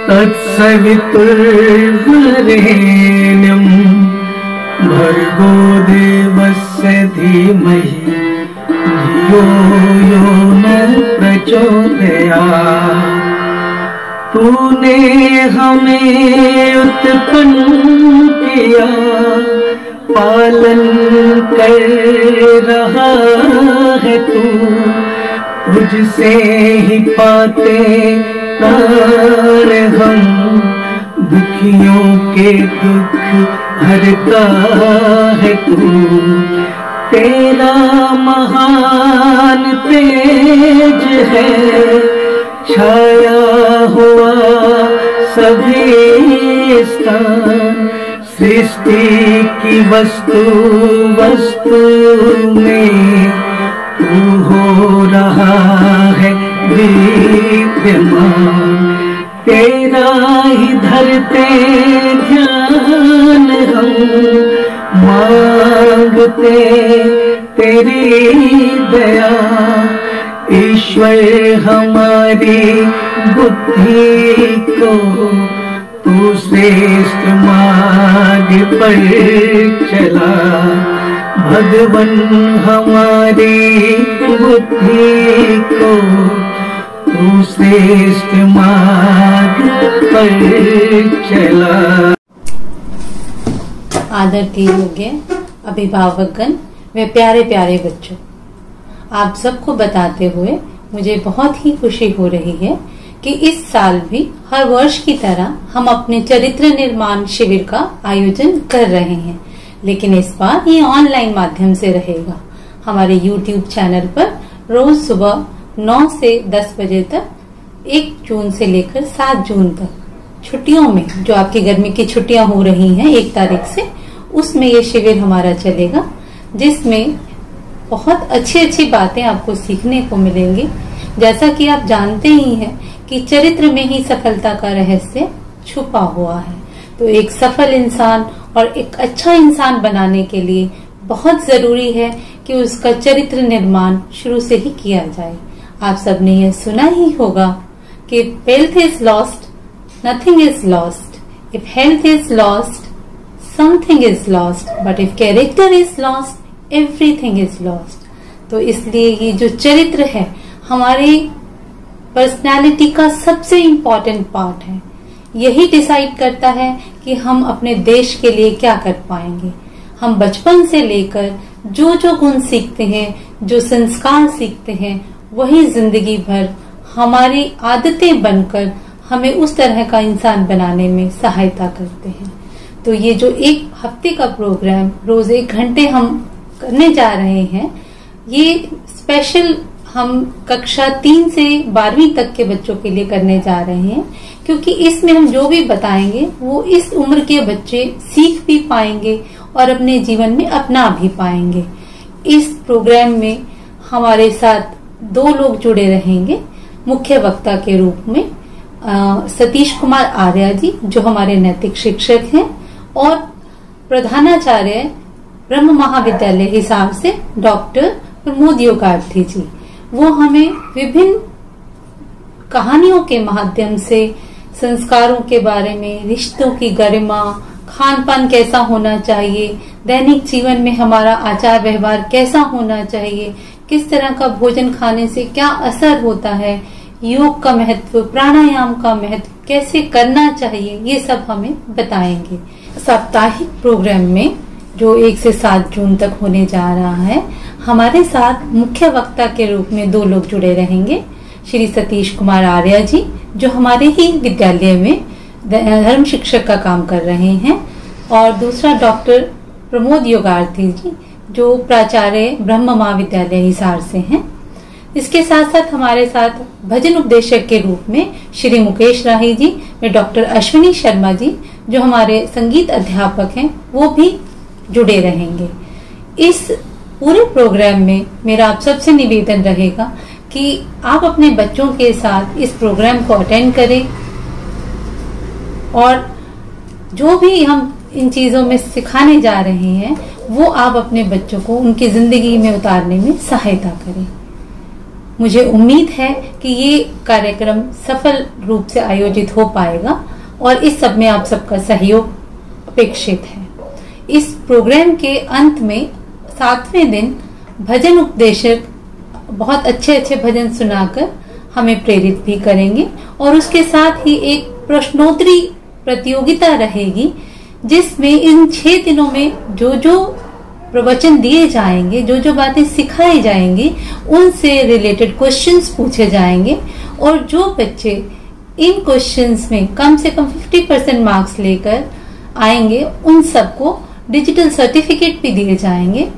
तत्सवितुर्वरेण्यं भर्गो देवस्य धीमहि धियो यो न प्रचोदयात्। तूने हमें उत्पन्न किया, पालन कर रहा है तू, तुझसे ही पाते तार हम, दुखियों के दुख हरता है तू। तेरा महान तेज है, छाया हुआ सभी स्थान, सृष्टि की वस्तु वस्तु में तू हो रहा है विद्यमान। तेरा ही धरते ध्यान हम, मांगते तेरी दया। ईश्वर हमारी बुद्धि को तू श्रेष्ठ मार्ग पर चला। भगवन हमारी बुद्धि को तू श्रेष्ठ मार्ग पर चला। आदर के योग्य अभिभावकगण व प्यारे प्यारे बच्चों, आप सबको बताते हुए मुझे बहुत ही खुशी हो रही है कि इस साल भी हर वर्ष की तरह हम अपने चरित्र निर्माण शिविर का आयोजन कर रहे हैं, लेकिन इस बार ये ऑनलाइन माध्यम से रहेगा। हमारे YouTube चैनल पर रोज सुबह 9 से 10 बजे तक 1 जून से लेकर 7 जून तक छुट्टियों में, जो आपकी गर्मी की छुट्टियां हो रही हैं 1 तारीख से, उसमें ये शिविर हमारा चलेगा, जिसमें बहुत अच्छी अच्छी बातें आपको सीखने को मिलेंगी। जैसा कि आप जानते ही हैं कि चरित्र में ही सफलता का रहस्य छुपा हुआ है। तो एक सफल इंसान और एक अच्छा इंसान बनाने के लिए बहुत जरूरी है कि उसका चरित्र निर्माण शुरू से ही किया जाए। आप सबने यह सुना ही होगा कि wealth is lost, nothing is lost. If health is lost, something is lost, but if character is lost, everything is lost. तो इसलिए ये जो चरित्र है हमारी पर्सनालिटी का सबसे इम्पोर्टेंट पार्ट है। यही डिसाइड करता है कि हम अपने देश के लिए क्या कर पाएंगे। हम बचपन से लेकर जो जो गुण सीखते हैं, जो संस्कार सीखते हैं, वही जिंदगी भर हमारी आदतें बनकर हमें उस तरह का इंसान बनाने में सहायता करते हैं। तो ये जो 1 हफ्ते का प्रोग्राम रोज 1 घंटे हम करने जा रहे हैं, ये स्पेशल हम कक्षा 3 से 12वीं तक के बच्चों के लिए करने जा रहे हैं, क्योंकि इसमें हम जो भी बताएंगे वो इस उम्र के बच्चे सीख भी पाएंगे और अपने जीवन में अपना भी पाएंगे। इस प्रोग्राम में हमारे साथ 2 लोग जुड़े रहेंगे मुख्य वक्ता के रूप में, सतीश कुमार आर्या जी जो हमारे नैतिक शिक्षक हैं, और प्रधानाचार्य ब्रह्म महाविद्यालय हिसार से डॉक्टर प्रमोद योगार्थी जी। वो हमें विभिन्न कहानियों के माध्यम से संस्कारों के बारे में, रिश्तों की गरिमा, खान पान कैसा होना चाहिए, दैनिक जीवन में हमारा आचार व्यवहार कैसा होना चाहिए, किस तरह का भोजन खाने से क्या असर होता है, योग का महत्व, प्राणायाम का महत्व कैसे करना चाहिए, ये सब हमें बताएंगे। साप्ताहिक प्रोग्राम में जो 1 से 7 जून तक होने जा रहा है, हमारे साथ मुख्य वक्ता के रूप में 2 लोग जुड़े रहेंगे। श्री सतीश कुमार आर्या जी जो हमारे ही विद्यालय में धर्म शिक्षक का काम कर रहे हैं, और दूसरा डॉक्टर प्रमोद योगार्थी जी जो प्राचार्य ब्रह्म महाविद्यालय हिसार से हैं। इसके साथ साथ हमारे साथ भजन उपदेशक के रूप में श्री मुकेश राही जी व डॉक्टर अश्विनी शर्मा जी जो हमारे संगीत अध्यापक हैं, वो भी जुड़े रहेंगे। इस पूरे प्रोग्राम में मेरा आप सबसे निवेदन रहेगा कि आप अपने बच्चों के साथ इस प्रोग्राम को अटेंड करें, और जो भी हम इन चीजों में सिखाने जा रहे हैं वो आप अपने बच्चों को उनकी जिंदगी में उतारने में सहायता करें। मुझे उम्मीद है कि ये कार्यक्रम सफल रूप से आयोजित हो पाएगा और इस सब में आप सबका सहयोग अपेक्षित है। इस प्रोग्राम के अंत में 7वें दिन भजन उपदेशक बहुत अच्छे अच्छे भजन सुनाकर हमें प्रेरित भी करेंगे और उसके साथ ही एक प्रश्नोत्तरी प्रतियोगिता रहेगी, जिसमें इन 6 दिनों में जो जो प्रवचन दिए जाएंगे, जो जो बातें सिखाई जाएंगी, उनसे रिलेटेड क्वेश्चंस पूछे जाएंगे और जो बच्चे इन क्वेश्चंस में कम से कम 50% मार्क्स लेकर आएंगे उन सबको डिजिटल सर्टिफिकेट भी दिए जाएंगे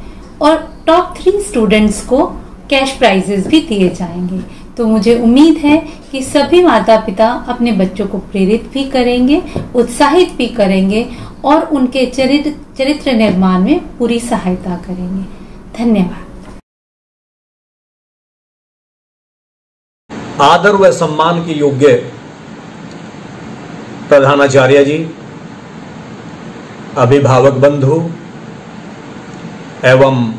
और टॉप 3 स्टूडेंट्स को कैश प्राइजेस भी दिए जाएंगे। तो मुझे उम्मीद है कि सभी माता पिता अपने बच्चों को प्रेरित भी करेंगे, उत्साहित भी करेंगे और उनके चरित्र निर्माण में पूरी सहायता करेंगे। धन्यवाद। आदर व सम्मान के योग्य प्रधानाचार्य जी, अभिभावक बंधु एवं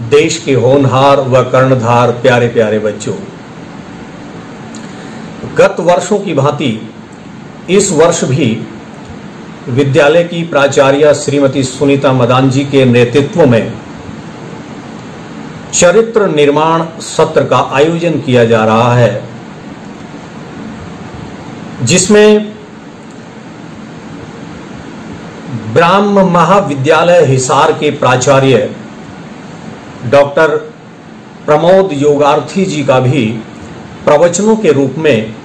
देश के होनहार व कर्णधार प्यारे प्यारे बच्चों, गत वर्षों की भांति इस वर्ष भी विद्यालय की प्राचार्य श्रीमती सुनीता मदान जी के नेतृत्व में चरित्र निर्माण सत्र का आयोजन किया जा रहा है, जिसमें ब्रह्म महाविद्यालय हिसार के प्राचार्य डॉक्टर प्रमोद योगार्थी जी का भी प्रवचनों के रूप में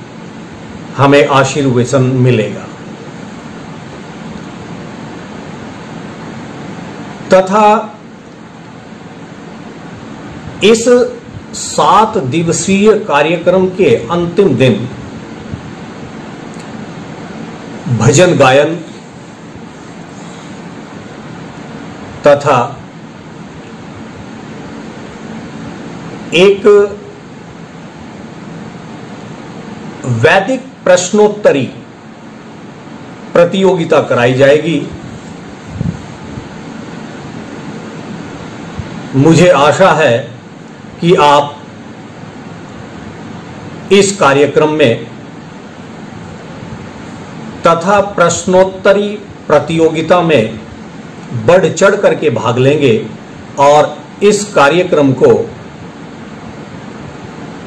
हमें आशीर्वचन मिलेगा तथा इस 7 दिवसीय कार्यक्रम के अंतिम दिन भजन गायन तथा एक वैदिक प्रश्नोत्तरी प्रतियोगिता कराई जाएगी। मुझे आशा है कि आप इस कार्यक्रम में तथा प्रश्नोत्तरी प्रतियोगिता में बढ़ चढ़ करके भाग लेंगे और इस कार्यक्रम को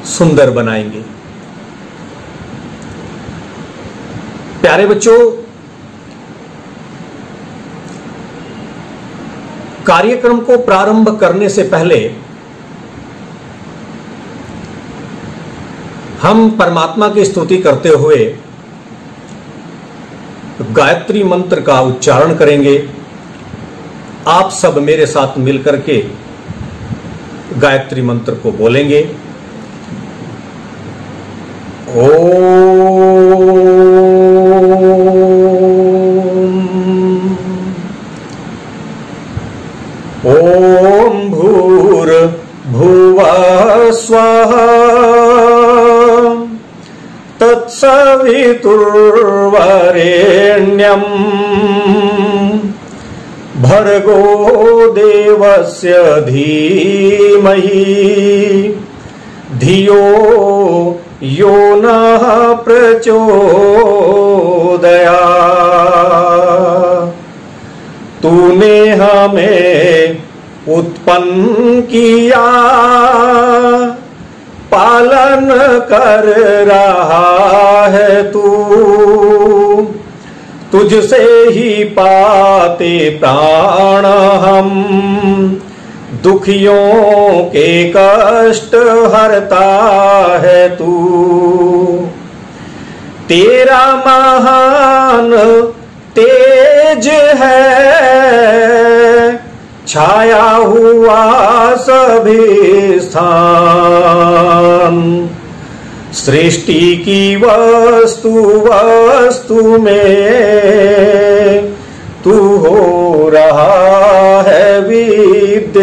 सुंदर बनाएंगे। प्यारे बच्चों, कार्यक्रम को प्रारंभ करने से पहले हम परमात्मा की स्तुति करते हुए गायत्री मंत्र का उच्चारण करेंगे। आप सब मेरे साथ मिलकर के गायत्री मंत्र को बोलेंगे। ओम भूर्भुवः स्वः तत्सवितुर्वरेण्यम् भर्गो देवस्य धीमहि धियो यो नः प्रचोदयात्। तूने हमें उत्पन्न किया, पालन कर रहा है तू, तुझसे ही पाते प्राण हम, दुखियों के कष्ट हरता है तू। तेरा महान तेज है, छाया हुआ सभी स्थान। सृष्टि की वस्तु वस्तु में तू हो रहा है विद्यमान।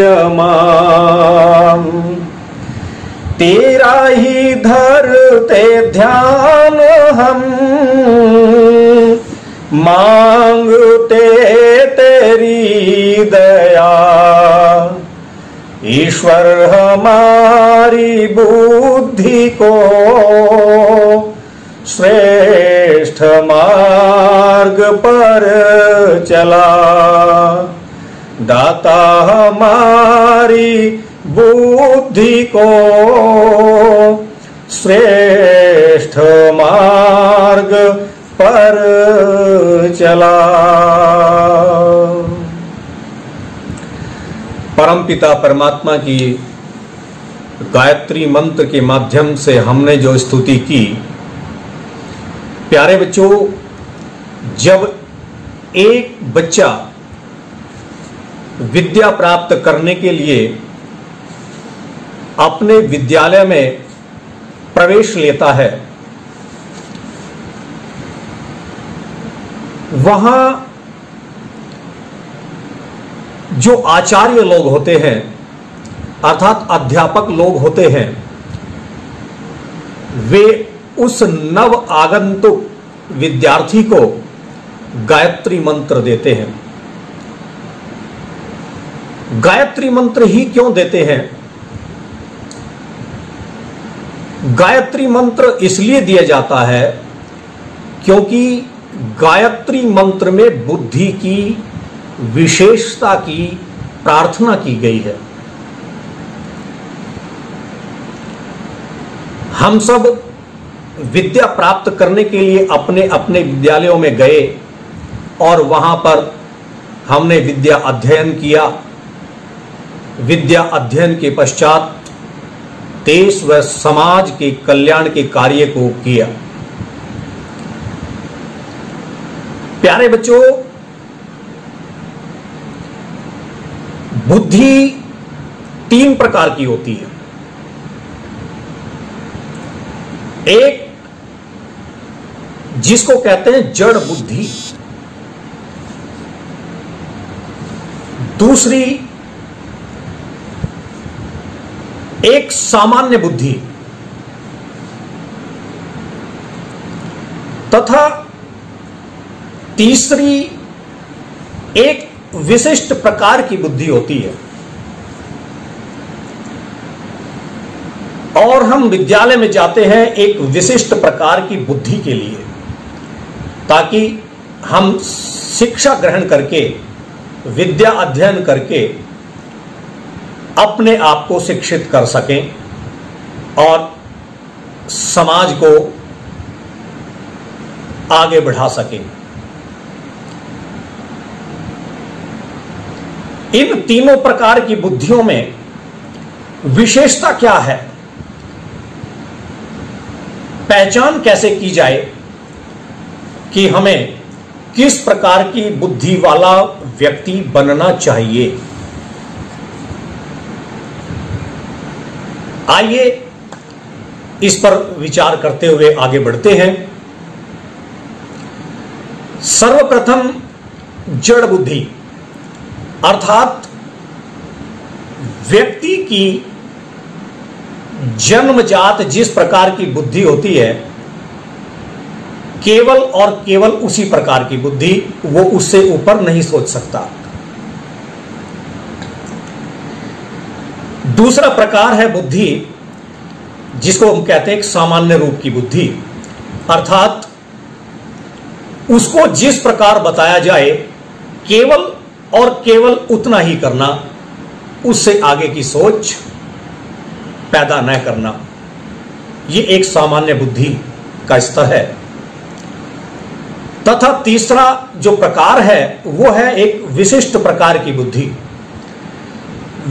तेरा ही धरते ध्यान हम, मांगते तेरी दया। ईश्वर ईश्वर हमारी बुद्धि को श्रेष्ठ मार्ग पर चला, दाता हमारी बुद्धि को श्रेष्ठ मार्ग पर चला। परमपिता परमात्मा की गायत्री मंत्र के माध्यम से हमने जो स्तुति की, प्यारे बच्चों, जब एक बच्चा विद्या प्राप्त करने के लिए अपने विद्यालय में प्रवेश लेता है, वहां जो आचार्य लोग होते हैं अर्थात अध्यापक लोग होते हैं, वे उस नव आगंतुक विद्यार्थी को गायत्री मंत्र देते हैं। गायत्री मंत्र ही क्यों देते हैं? गायत्री मंत्र इसलिए दिया जाता है क्योंकि गायत्री मंत्र में बुद्धि की विशेषता की प्रार्थना की गई है। हम सब विद्या प्राप्त करने के लिए अपने अपने विद्यालयों में गए और वहां पर हमने विद्या अध्ययन किया। विद्या अध्ययन के पश्चात देश व समाज के कल्याण के कार्य को किया। प्यारे बच्चों, बुद्धि 3 प्रकार की होती है। एक जिसको कहते हैं जड़ बुद्धि, दूसरी एक सामान्य बुद्धि, तथा तीसरी एक विशिष्ट प्रकार की बुद्धि होती है। और हम विद्यालय में जाते हैं एक विशिष्ट प्रकार की बुद्धि के लिए, ताकि हम शिक्षा ग्रहण करके, विद्या अध्ययन करके अपने आप को शिक्षित कर सकें और समाज को आगे बढ़ा सकें। इन तीनों प्रकार की बुद्धियों में विशेषता क्या है? पहचान कैसे की जाए कि हमें किस प्रकार की बुद्धि वाला व्यक्ति बनना चाहिए? आइए इस पर विचार करते हुए आगे बढ़ते हैं। सर्वप्रथम जड़ बुद्धि अर्थात व्यक्ति की जन्मजात जिस प्रकार की बुद्धि होती है, केवल और केवल उसी प्रकार की बुद्धि, वो उससे ऊपर नहीं सोच सकता। दूसरा प्रकार है बुद्धि जिसको हम कहते हैं एक सामान्य रूप की बुद्धि, अर्थात उसको जिस प्रकार बताया जाए केवल और केवल उतना ही करना, उससे आगे की सोच पैदा न करना। यह एक सामान्य बुद्धि का स्तर है। तथा तीसरा जो प्रकार है वो है एक विशिष्ट प्रकार की बुद्धि।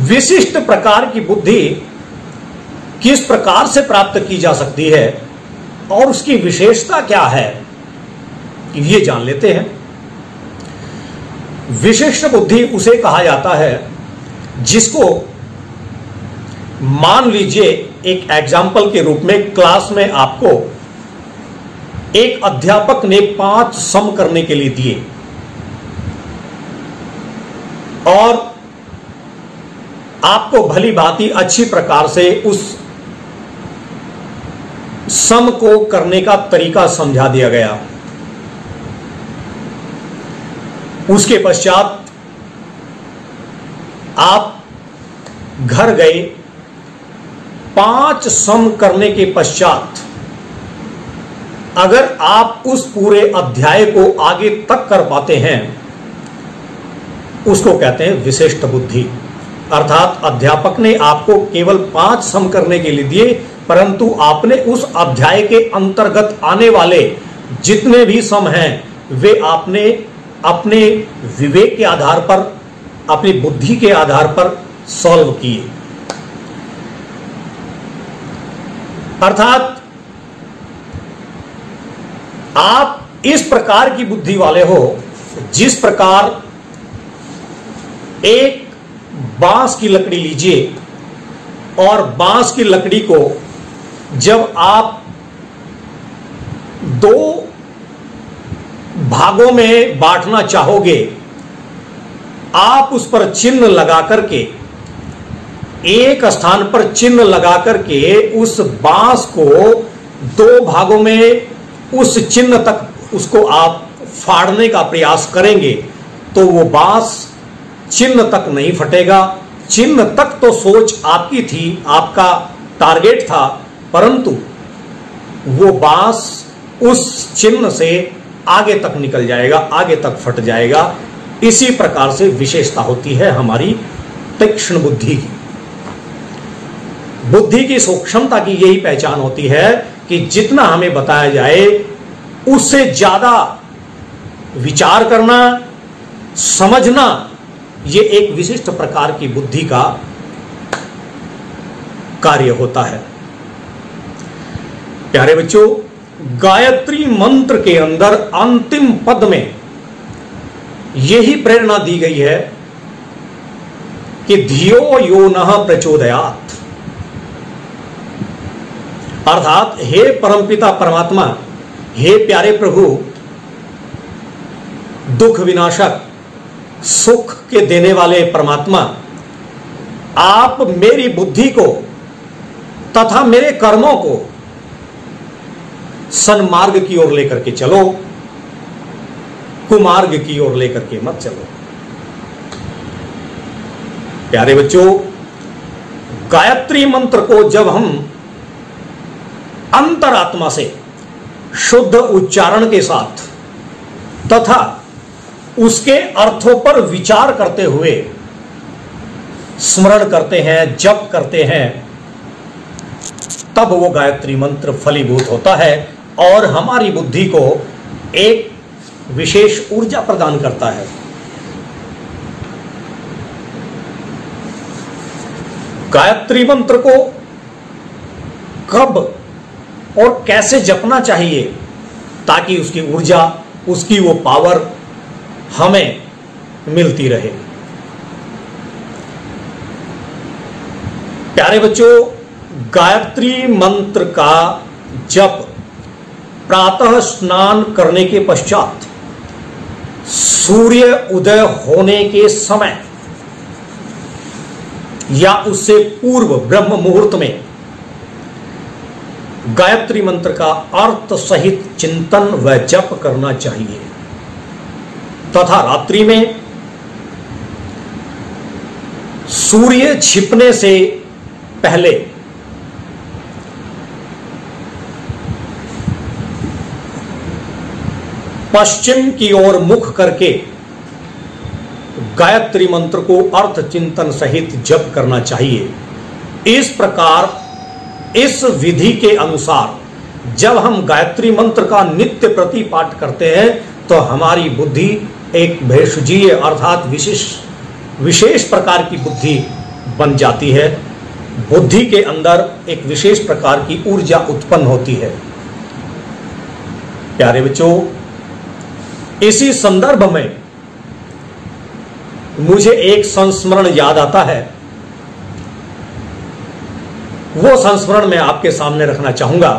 विशिष्ट प्रकार की बुद्धि किस प्रकार से प्राप्त की जा सकती है और उसकी विशेषता क्या है, ये जान लेते हैं। विशिष्ट बुद्धि उसे कहा जाता है जिसको, मान लीजिए एक एग्जाम्पल के रूप में, क्लास में आपको एक अध्यापक ने 5 सम करने के लिए दिए और आपको भली भांति अच्छी प्रकार से उस सम को करने का तरीका समझा दिया गया। उसके पश्चात आप घर गए, 5 सम करने के पश्चात अगर आप उस पूरे अध्याय को आगे तक कर पाते हैं, उसको कहते हैं विशिष्ट बुद्धि। अर्थात अध्यापक ने आपको केवल 5 सम करने के लिए दिए, परंतु आपने उस अध्याय के अंतर्गत आने वाले जितने भी सम हैं वे आपने अपने विवेक के आधार पर, अपनी बुद्धि के आधार पर सॉल्व किए। अर्थात आप इस प्रकार की बुद्धि वाले हो जिस प्रकार एक बांस की लकड़ी लीजिए और बांस की लकड़ी को जब आप 2 भागों में बांटना चाहोगे, आप उस पर चिन्ह लगा करके, एक स्थान पर चिन्ह लगा करके उस बांस को 2 भागों में उस चिन्ह तक उसको आप फाड़ने का प्रयास करेंगे तो वो बांस चिन्ह तक नहीं फटेगा। चिन्ह तक तो सोच आपकी थी, आपका टारगेट था, परंतु वो बांस उस चिन्ह से आगे तक निकल जाएगा, आगे तक फट जाएगा। इसी प्रकार से विशेषता होती है हमारी तीक्ष्ण बुद्धि की। बुद्धि की सूक्ष्मता की यही पहचान होती है कि जितना हमें बताया जाए उससे ज्यादा विचार करना, समझना, ये एक विशिष्ट प्रकार की बुद्धि का कार्य होता है। प्यारे बच्चों, गायत्री मंत्र के अंदर अंतिम पद में यही प्रेरणा दी गई है कि धियो यो नः प्रचोदयात्। अर्थात हे परमपिता परमात्मा, हे प्यारे प्रभु, दुख विनाशक, सुख के देने वाले परमात्मा, आप मेरी बुद्धि को तथा मेरे कर्मों को सन्मार्ग की ओर लेकर के चलो, कुमार्ग की ओर लेकर के मत चलो। प्यारे बच्चों, गायत्री मंत्र को जब हम अंतरात्मा से शुद्ध उच्चारण के साथ तथा उसके अर्थों पर विचार करते हुए स्मरण करते हैं, जप करते हैं, तब वो गायत्री मंत्र फलीभूत होता है और हमारी बुद्धि को एक विशेष ऊर्जा प्रदान करता है। गायत्री मंत्र को कब और कैसे जपना चाहिए ताकि उसकी ऊर्जा, उसकी वो पावर हमें मिलती रहे। प्यारे बच्चों, गायत्री मंत्र का जप प्रातः स्नान करने के पश्चात सूर्य उदय होने के समय या उससे पूर्व ब्रह्म मुहूर्त में गायत्री मंत्र का अर्थ सहित चिंतन व जप करना चाहिए तथा रात्रि में सूर्य छिपने से पहले पश्चिम की ओर मुख करके गायत्री मंत्र को अर्थ चिंतन सहित जप करना चाहिए। इस प्रकार इस विधि के अनुसार जब हम गायत्री मंत्र का नित्य प्रति पाठ करते हैं तो हमारी बुद्धि एक भेषजीय अर्थात विशेष प्रकार की बुद्धि बन जाती है। बुद्धि के अंदर एक विशेष प्रकार की ऊर्जा उत्पन्न होती है। प्यारे बच्चों, इसी संदर्भ में मुझे एक संस्मरण याद आता है। वो संस्मरण मैं आपके सामने रखना चाहूंगा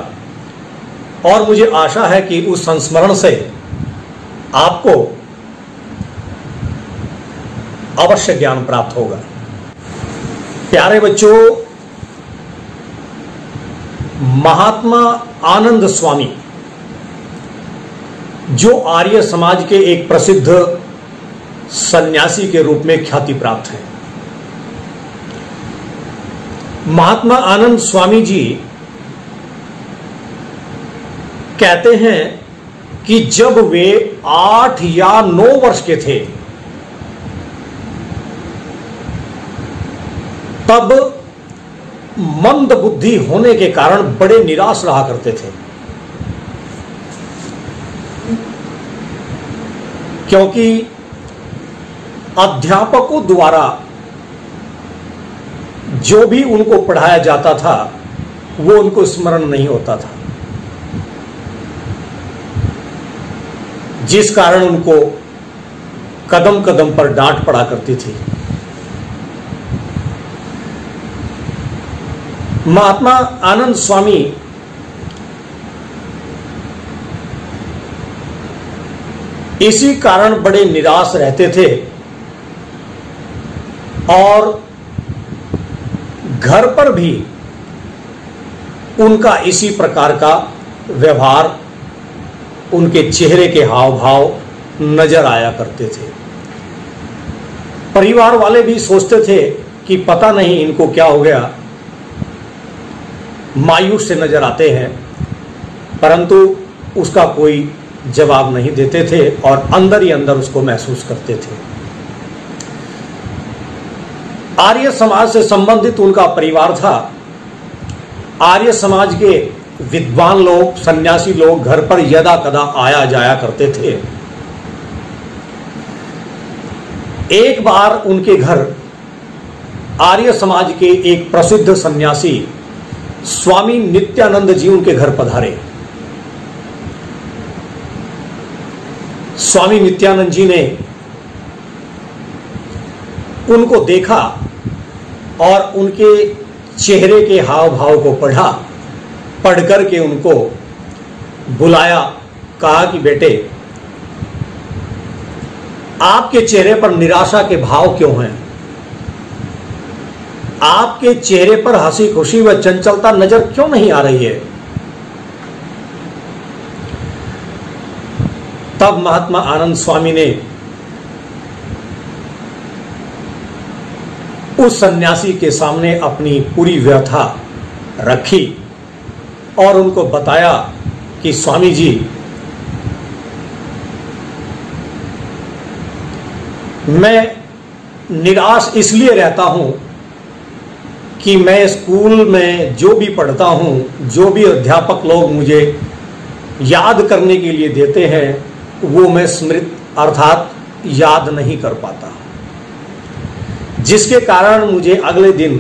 और मुझे आशा है कि उस संस्मरण से आपको अवश्य ज्ञान प्राप्त होगा। प्यारे बच्चों, महात्मा आनंद स्वामी जो आर्य समाज के एक प्रसिद्ध सन्यासी के रूप में ख्याति प्राप्त है, महात्मा आनंद स्वामी जी कहते हैं कि जब वे 8 या 9 वर्ष के थे तब मंद बुद्धि होने के कारण बड़े निराश रहा करते थे, क्योंकि अध्यापकों द्वारा जो भी उनको पढ़ाया जाता था वो उनको स्मरण नहीं होता था, जिस कारण उनको कदम कदम पर डांट पड़ा करती थी। महात्मा आनंद स्वामी इसी कारण बड़े निराश रहते थे और घर पर भी उनका इसी प्रकार का व्यवहार, उनके चेहरे के हाव भाव नजर आया करते थे। परिवार वाले भी सोचते थे कि पता नहीं इनको क्या हो गया, मायूस से नजर आते हैं, परंतु उसका कोई जवाब नहीं देते थे और अंदर ही अंदर उसको महसूस करते थे। आर्य समाज से संबंधित उनका परिवार था। आर्य समाज के विद्वान लोग, सन्यासी लोग घर पर यदा कदा आया जाया करते थे। एक बार उनके घर आर्य समाज के एक प्रसिद्ध सन्यासी स्वामी नित्यानंद जी उनके घर पधारे। स्वामी नित्यानंद जी ने उनको देखा और उनके चेहरे के हाव भाव को पढ़ा, पढ़ करके उनको बुलाया, कहा कि बेटे आपके चेहरे पर निराशा के भाव क्यों हैं? आपके चेहरे पर हंसी खुशी व चंचलता नजर क्यों नहीं आ रही है? तब महात्मा आनंद स्वामी ने उस सन्यासी के सामने अपनी पूरी व्यथा रखी और उनको बताया कि स्वामी जी, मैं निराश इसलिए रहता हूं कि मैं स्कूल में जो भी पढ़ता हूं, जो भी अध्यापक लोग मुझे याद करने के लिए देते हैं वो मैं स्मृत अर्थात याद नहीं कर पाता, जिसके कारण मुझे अगले दिन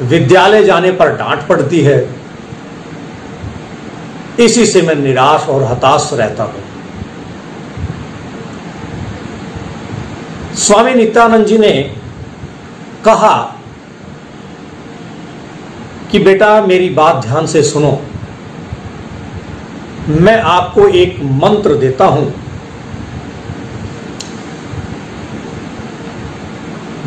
विद्यालय जाने पर डांट पड़ती है। इसी से मैं निराश और हताश रहता हूं। स्वामी नित्यानंद जी ने कहा कि बेटा मेरी बात ध्यान से सुनो, मैं आपको एक मंत्र देता हूं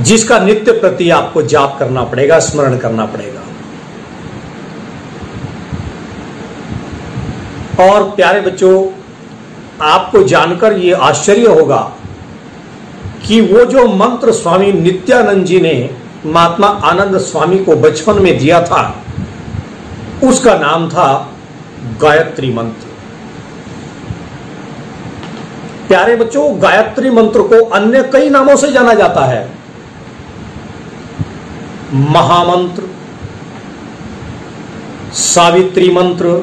जिसका नित्य प्रति आपको जाप करना पड़ेगा, स्मरण करना पड़ेगा। और प्यारे बच्चों, आपको जानकर यह आश्चर्य होगा कि वो जो मंत्र स्वामी नित्यानंद जी ने महात्मा आनंद स्वामी को बचपन में दिया था उसका नाम था गायत्री मंत्र। प्यारे बच्चों, गायत्री मंत्र को अन्य कई नामों से जाना जाता है। महामंत्र, सावित्री मंत्र,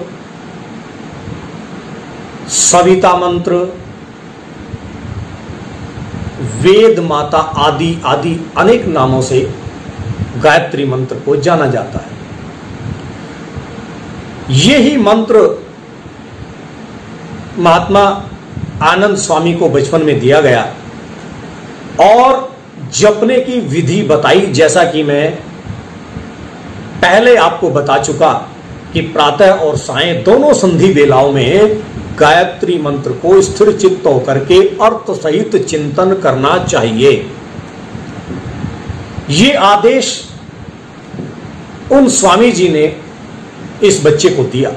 सविता मंत्र, वेद माता आदि आदि अनेक नामों से गायत्री मंत्र को जाना जाता है। यही मंत्र महात्मा आनंद स्वामी को बचपन में दिया गया और जपने की विधि बताई, जैसा कि मैं पहले आपको बता चुका कि प्रातः और सायं दोनों संधि वेलाओं में गायत्री मंत्र को स्थिर चित्त होकर के अर्थ सहित चिंतन करना चाहिए। ये आदेश उन स्वामी जी ने इस बच्चे को दिया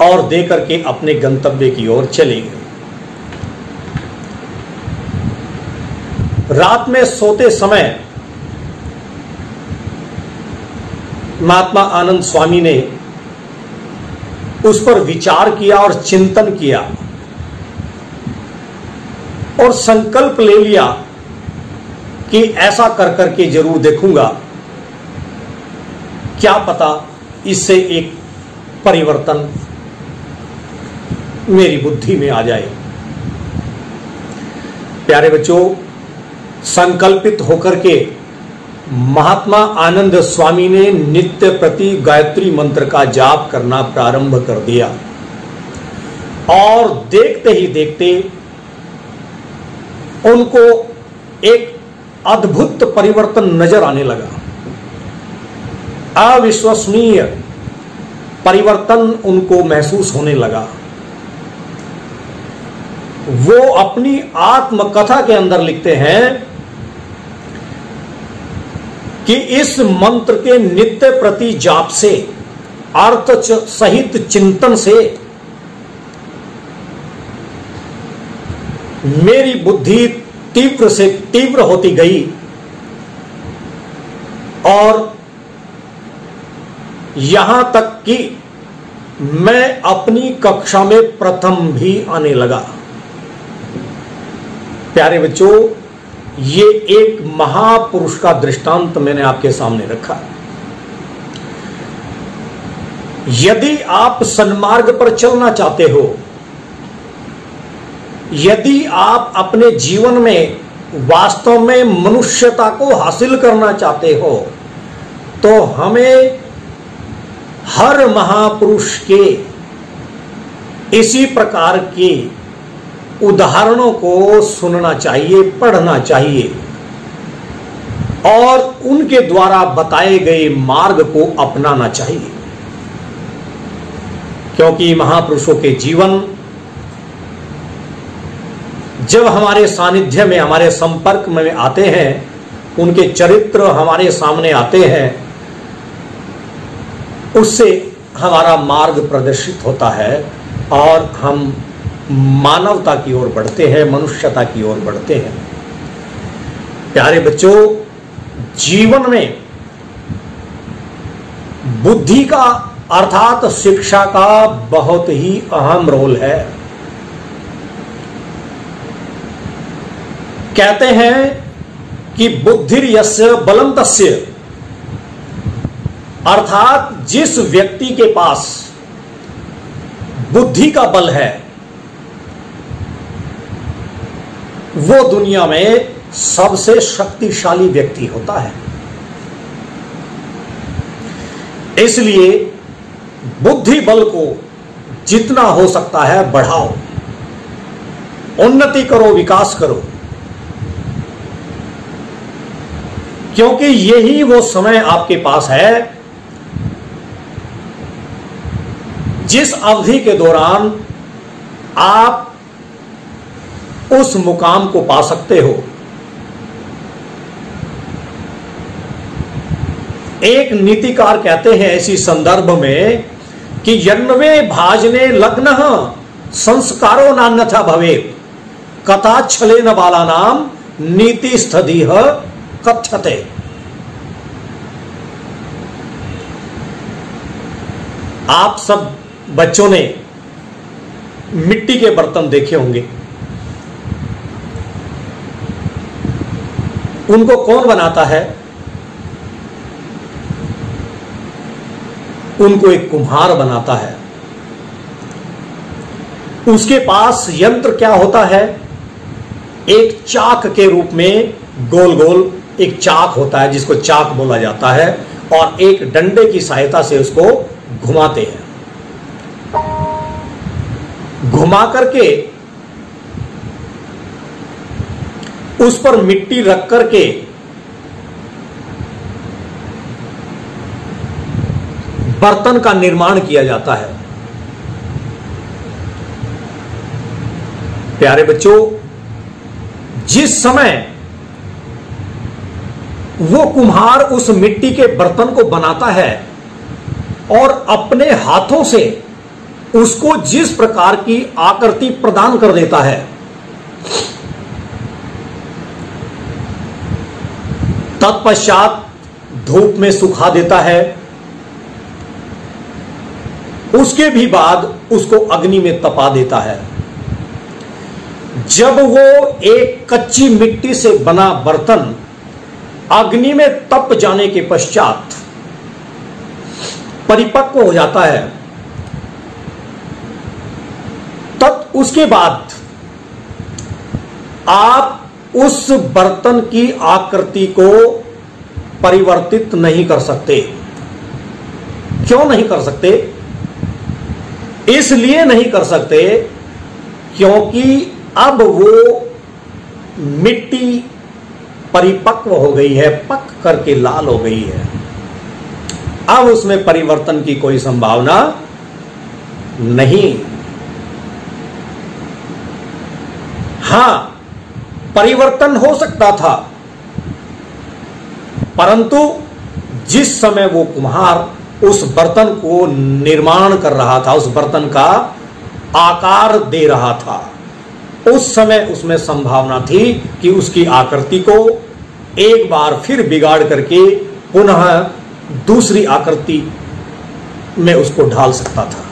और देकर के अपने गंतव्य की ओर चले गए। रात में सोते समय महात्मा आनंद स्वामी ने उस पर विचार किया और चिंतन किया और संकल्प ले लिया कि ऐसा कर करके जरूर देखूंगा, क्या पता इससे एक परिवर्तन मेरी बुद्धि में आ जाए। प्यारे बच्चों, संकल्पित होकर के महात्मा आनंद स्वामी ने नित्य प्रति गायत्री मंत्र का जाप करना प्रारंभ कर दिया और देखते ही देखते उनको एक अद्भुत परिवर्तन नजर आने लगा। अविश्वसनीय परिवर्तन उनको महसूस होने लगा। वो अपनी आत्मकथा के अंदर लिखते हैं कि इस मंत्र के नित्य प्रति जाप से, अर्थ सहित चिंतन से मेरी बुद्धि तीव्र से तीव्र होती गई और यहां तक कि मैं अपनी कक्षा में प्रथम भी आने लगा। प्यारे बच्चों, ये एक महापुरुष का दृष्टांत मैंने आपके सामने रखा। यदि आप सन्मार्ग पर चलना चाहते हो, यदि आप अपने जीवन में वास्तव में मनुष्यता को हासिल करना चाहते हो, तो हमें हर महापुरुष के इसी प्रकार के उदाहरणों को सुनना चाहिए, पढ़ना चाहिए और उनके द्वारा बताए गए मार्ग को अपनाना चाहिए। क्योंकि महापुरुषों के जीवन जब हमारे सानिध्य में, हमारे संपर्क में आते हैं, उनके चरित्र हमारे सामने आते हैं, उससे हमारा मार्ग प्रदर्शित होता है और हम मानवता की ओर बढ़ते हैं, मनुष्यता की ओर बढ़ते हैं। प्यारे बच्चों, जीवन में बुद्धि का अर्थात शिक्षा का बहुत ही अहम रोल है। कहते हैं कि बुद्धिर्यस्य बलं तस्य, अर्थात जिस व्यक्ति के पास बुद्धि का बल है वो दुनिया में सबसे शक्तिशाली व्यक्ति होता है। इसलिए बुद्धि बल को जितना हो सकता है बढ़ाओ, उन्नति करो, विकास करो, क्योंकि यही वो समय आपके पास है जिस अवधि के दौरान आप उस मुकाम को पा सकते हो। एक नीतिकार कहते हैं इसी संदर्भ में कि यन्वे भाजने लग्न संस्कारो नान्यथा भवेत्, कथा छलेन बालानाम नीति स्थदीह कथ्यते। आप सब बच्चों ने मिट्टी के बर्तन देखे होंगे। उनको कौन बनाता है? उनको एक कुम्हार बनाता है। उसके पास यंत्र क्या होता है? एक चाक के रूप में गोल गोल एक चाक होता है जिसको चाक बोला जाता है, और एक डंडे की सहायता से उसको घुमाते हैं। घुमा करके उस पर मिट्टी रख करके बर्तन का निर्माण किया जाता है। प्यारे बच्चों, जिस समय वो कुम्हार उस मिट्टी के बर्तन को बनाता है और अपने हाथों से उसको जिस प्रकार की आकृति प्रदान कर देता है, तत्पश्चात धूप में सुखा देता है, उसके भी बाद उसको अग्नि में तपा देता है। जब वो एक कच्ची मिट्टी से बना बर्तन अग्नि में तप जाने के पश्चात परिपक्व हो जाता है, तब उसके बाद आप उस बर्तन की आकृति को परिवर्तित नहीं कर सकते। क्यों नहीं कर सकते? इसलिए नहीं कर सकते क्योंकि अब वो मिट्टी परिपक्व हो गई है, पक करके लाल हो गई है। अब उसमें परिवर्तन की कोई संभावना नहीं। हां, परिवर्तन हो सकता था, परंतु जिस समय वो कुम्हार उस बर्तन को निर्माण कर रहा था, उस बर्तन का आकार दे रहा था, उस समय उसमें संभावना थी कि उसकी आकृति को एक बार फिर बिगाड़ करके पुनः दूसरी आकृति में उसको ढाल सकता था,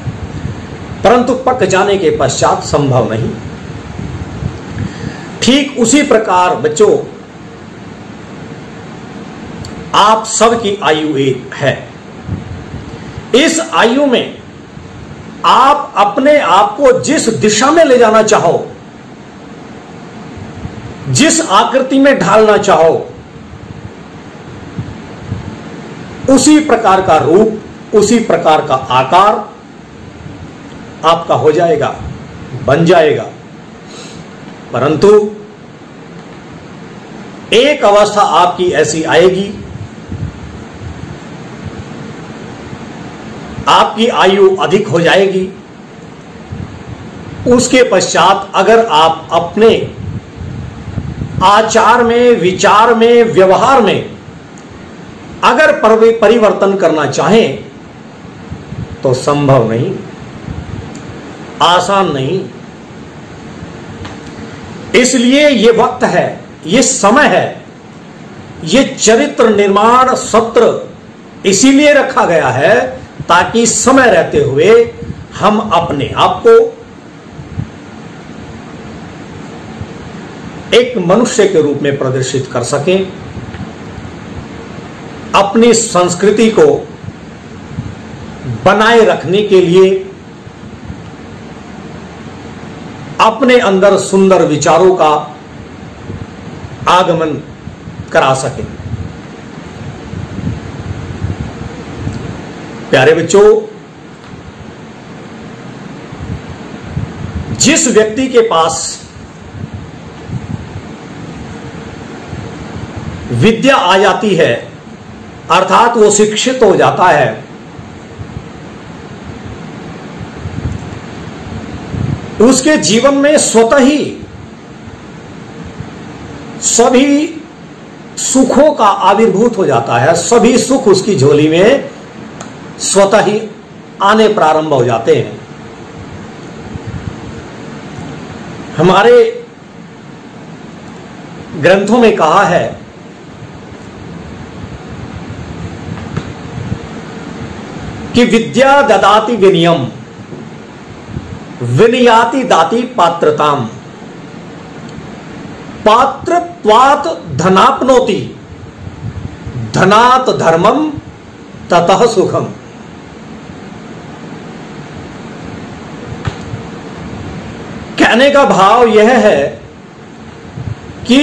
परंतु पक जाने के पश्चात संभव नहीं। ठीक उसी प्रकार बच्चों, आप सबकी आयु एक है। इस आयु में आप अपने आप को जिस दिशा में ले जाना चाहो, जिस आकृति में ढालना चाहो, उसी प्रकार का रूप, उसी प्रकार का आकार आपका हो जाएगा, बन जाएगा। परंतु एक अवस्था आपकी ऐसी आएगी, आपकी आयु अधिक हो जाएगी, उसके पश्चात अगर आप अपने आचार में, विचार में, व्यवहार में अगर परिवर्तन करना चाहें तो संभव नहीं, आसान नहीं। इसलिए ये वक्त है, ये समय है, ये चरित्र निर्माण सत्र इसीलिए रखा गया है ताकि समय रहते हुए हम अपने आप को एक मनुष्य के रूप में प्रदर्शित कर सकें, अपनी संस्कृति को बनाए रखने के लिए अपने अंदर सुंदर विचारों का आगमन करा सके। प्यारे बच्चों, जिस व्यक्ति के पास विद्या आ जाती है, अर्थात वो शिक्षित हो जाता है, उसके जीवन में स्वतः ही सभी सुखों का आविर्भूत हो जाता है, सभी सुख उसकी झोली में स्वतः ही आने प्रारंभ हो जाते हैं। हमारे ग्रंथों में कहा है कि विद्या ददाति विनयम विनयाति दाति पात्रताम पात्रत्वात् धनाप्नोति धनात् धर्मम ततः सुखम। कहने का भाव यह है कि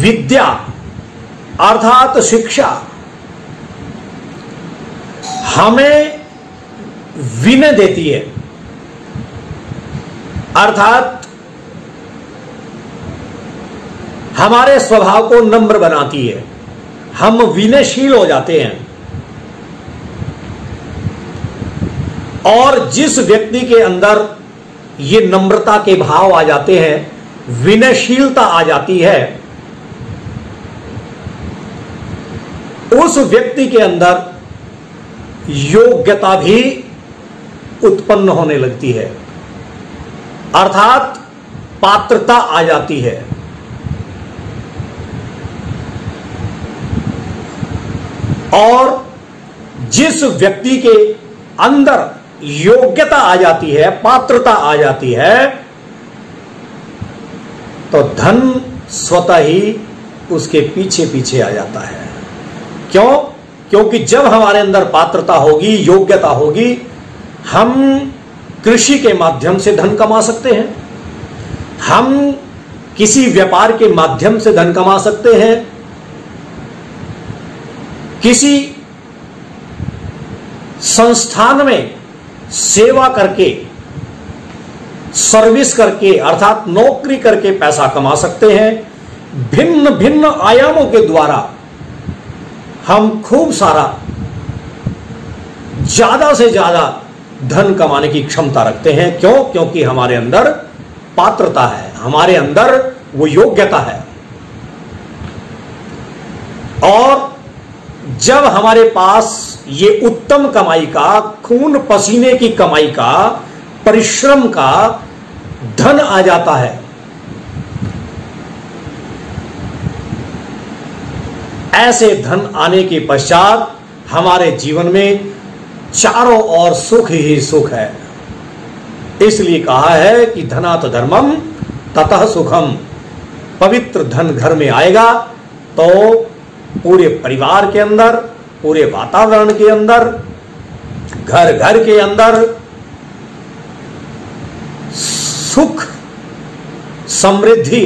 विद्या अर्थात शिक्षा हमें विनय देती है, अर्थात हमारे स्वभाव को नम्र बनाती है, हम विनयशील हो जाते हैं। और जिस व्यक्ति के अंदर ये नम्रता के भाव आ जाते हैं, विनयशीलता आ जाती है, उस व्यक्ति के अंदर योग्यता भी उत्पन्न होने लगती है, अर्थात पात्रता आ जाती है। और जिस व्यक्ति के अंदर योग्यता आ जाती है, पात्रता आ जाती है, तो धन स्वतः ही उसके पीछे पीछे आ जाता है। क्यों? क्योंकि जब हमारे अंदर पात्रता होगी, योग्यता होगी, हम कृषि के माध्यम से धन कमा सकते हैं, हम किसी व्यापार के माध्यम से धन कमा सकते हैं, किसी संस्थान में सेवा करके, सर्विस करके अर्थात नौकरी करके पैसा कमा सकते हैं। भिन्न भिन्न आयामों के द्वारा हम खूब सारा, ज्यादा से ज्यादा धन कमाने की क्षमता रखते हैं। क्यों? क्योंकि हमारे अंदर पात्रता है, हमारे अंदर वो योग्यता है। और जब हमारे पास ये उत्तम कमाई का, खून पसीने की कमाई का, परिश्रम का धन आ जाता है, ऐसे धन आने के पश्चात हमारे जीवन में चारों ओर सुख ही सुख है। इसलिए कहा है कि धनात् धर्मम ततः सुखम। पवित्र धन घर में आएगा तो पूरे परिवार के अंदर, पूरे वातावरण के अंदर, घर घर के अंदर सुख, समृद्धि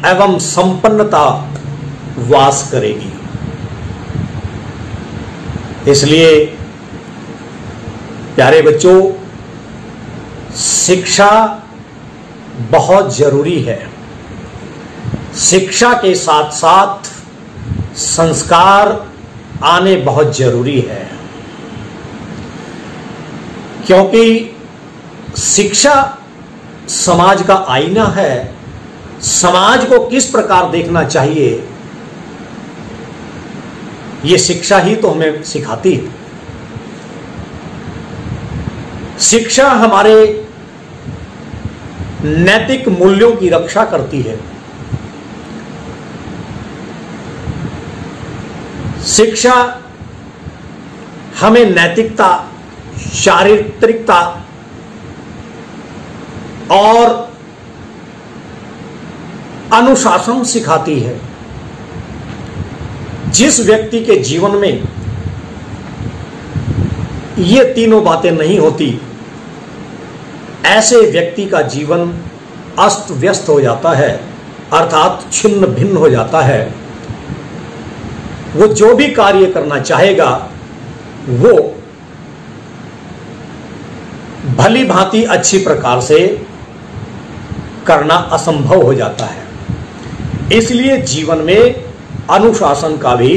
एवं संपन्नता वास करेगी। इसलिए प्यारे बच्चों, शिक्षा बहुत जरूरी है। शिक्षा के साथ साथ संस्कार आने बहुत जरूरी है, क्योंकि शिक्षा समाज का आईना है। समाज को किस प्रकार देखना चाहिए, ये शिक्षा ही तो हमें सिखाती है। शिक्षा हमारे नैतिक मूल्यों की रक्षा करती है। शिक्षा हमें नैतिकता, चारित्रिकता और अनुशासन सिखाती है। जिस व्यक्ति के जीवन में ये तीनों बातें नहीं होती, ऐसे व्यक्ति का जीवन अस्त व्यस्त हो जाता है, अर्थात छिन्न भिन्न हो जाता है। वो जो भी कार्य करना चाहेगा वो भली भांति अच्छी प्रकार से करना असंभव हो जाता है। इसलिए जीवन में अनुशासन का भी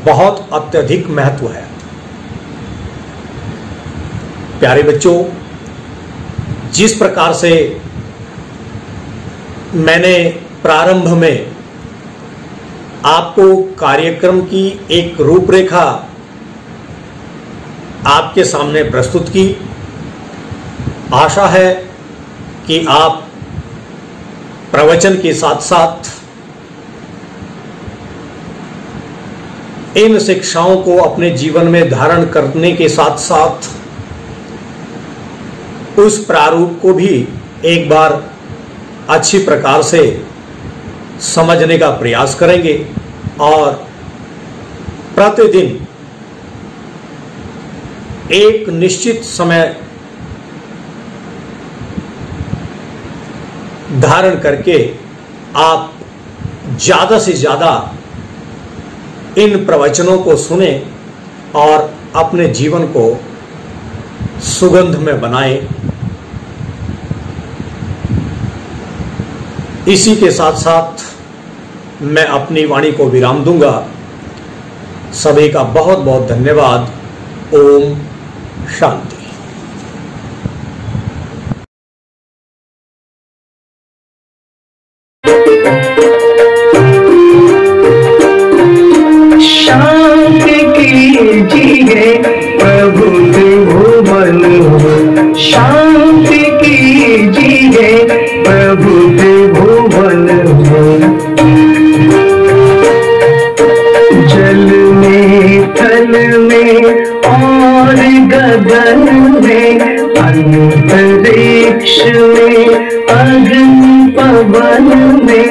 बहुत अत्यधिक महत्व है। प्यारे बच्चों, जिस प्रकार से मैंने प्रारंभ में आपको कार्यक्रम की एक रूपरेखा आपके सामने प्रस्तुत की, आशा है कि आप प्रवचन के साथ साथ इन शिक्षाओं को अपने जीवन में धारण करने के साथ साथ उस प्रारूप को भी एक बार अच्छी प्रकार से समझने का प्रयास करेंगे और प्रतिदिन एक निश्चित समय धारण करके आप ज्यादा से ज्यादा इन प्रवचनों को सुने और अपने जीवन को सुगंध में बनाएं। इसी के साथ साथ मैं अपनी वाणी को विराम दूंगा। सभी का बहुत बहुत धन्यवाद। ओम शांति। शांति कीजिए प्रभु त्रिभुवन, शांति कीजिए प्रभु त्रिभुवन। जल में थल में और गगन अंतरिक्ष में अग्नि पवन में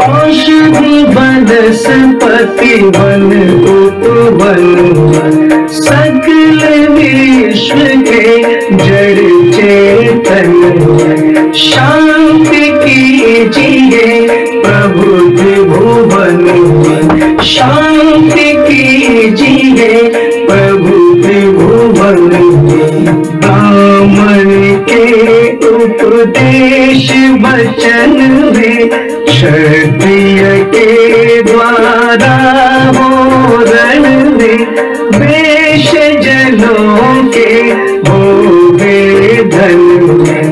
औषधि वनस्पति वन उपवन सकल विश्व के जड़ चेतन शांति कीजिए प्रभु त्रिभुवन शांति कीजिए प्रभु त्रिभुवन ब्राह्मण के उपदेश वचन में क्षत्रिय के द्वारा बोधन में वेश जनों के होवे धन में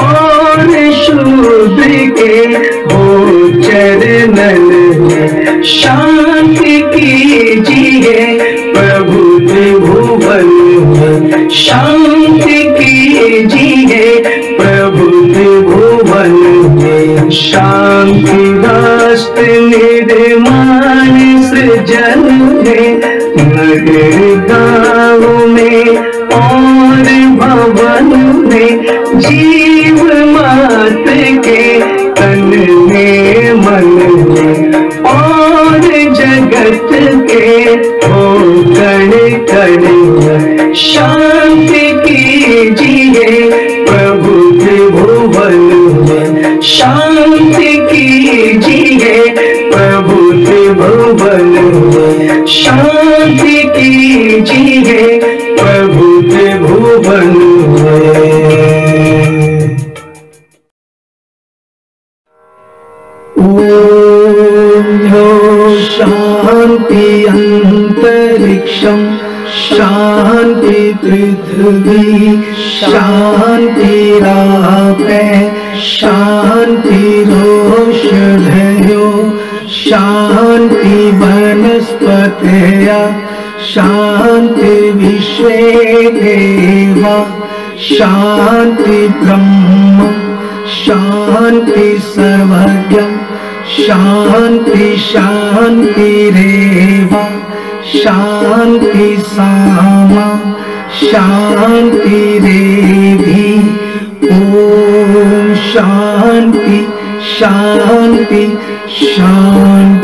और शूद्र के हो चरणन में शांति कीजिए प्रभु त्रिभुवन में शांति कीजिए प्रभु त्रिभुवन में शांति राष्ट्र निर्माण सृजन में नगर गाँव में और भवन में जीव मात्र के तन में मन में और जगत के हो कण कण में शांति कीजिए प्रभु त्रिभुवन में शांति कीजिए प्रभु त्रिभुवन में शांति कीजिए प्रभु त्रिभुवन में। ओम शांति अंतरिक्षम शांति पृथ्वी शांति रापे शांति रोषधयो शांति वनस्पतया शांति विश्वे देवा शांति ब्रह्म शांति सर्वज्ञं शांति शांतिरेव शांति सामा शांतिरेवि ओम शांति शांति शांति।